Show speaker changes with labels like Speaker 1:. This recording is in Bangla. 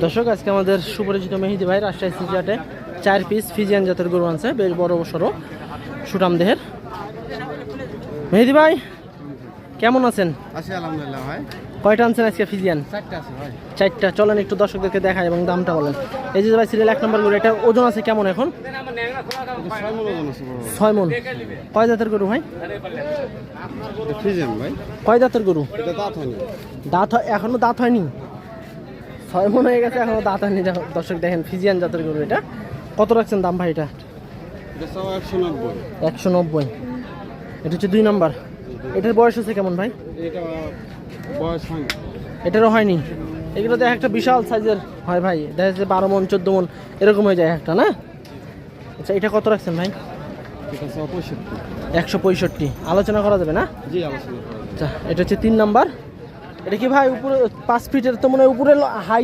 Speaker 1: দর্শক আজকে আমাদের সুপরিচিত মেহেদি ভাই রাজশাহী সিজাটে 4 পিস ফিজিয়ান জাতের গরু আনছে, বেশ বড় সড়ো সুটাম দেহের। মেহেদি ভাই কেমন আছেন?
Speaker 2: আছি আলহামদুলিল্লাহ ভাই।
Speaker 1: কয়টা আনছেন আজকে ফিজিয়ান?
Speaker 2: 4টা আছে ভাই।
Speaker 1: 4টা। চলেন একটু দর্শকদেরকে দেখায় এবং দামটা বলেন। এই যে ভাই সিরিয়াল 1 নম্বর গরু, এটা ওজন আছে কেমন এখন?
Speaker 2: 6 মণ ওজন আছে বড়।
Speaker 1: 6 মণ। কয় জাতের গরু ভাই?
Speaker 2: ফিজিয়ান ভাই।
Speaker 1: কয় জাতের গরু?
Speaker 2: এটা দাঁত হয়নি।
Speaker 1: এখনো দাঁত হয়নি। 6 মণ হয়ে গেছে, এখনো দাঁত হয়নি। দর্শক দেখেন ফিজিয়ান জাতের গরু। এটা কত রাখছেন দাম ভাই? এটা
Speaker 2: এটা সব 190।
Speaker 1: 190। এটা হচ্ছে 2 নাম্বার। এটার বয়স আছে কেমন ভাই?
Speaker 2: এটা বয়স হয়নি।
Speaker 1: এটারও হয়নি। এগুলো তো একটা বিশাল সাইজের হয় ভাই, দেখা যাচ্ছে 12 মণ 14 মণ এরকম হয়ে যায় একটা, না? আচ্ছা, এটা কত রাখছেন ভাই?
Speaker 2: এটা 165।
Speaker 1: 165। আলোচনা করা যাবে না?
Speaker 2: জি আলোচনা করা যাবে।
Speaker 1: আচ্ছা, এটা হচ্ছে 3 নাম্বার। এটা কি ভাই উপরে 5 ফিটের তো মনে হয় উপরে হাইট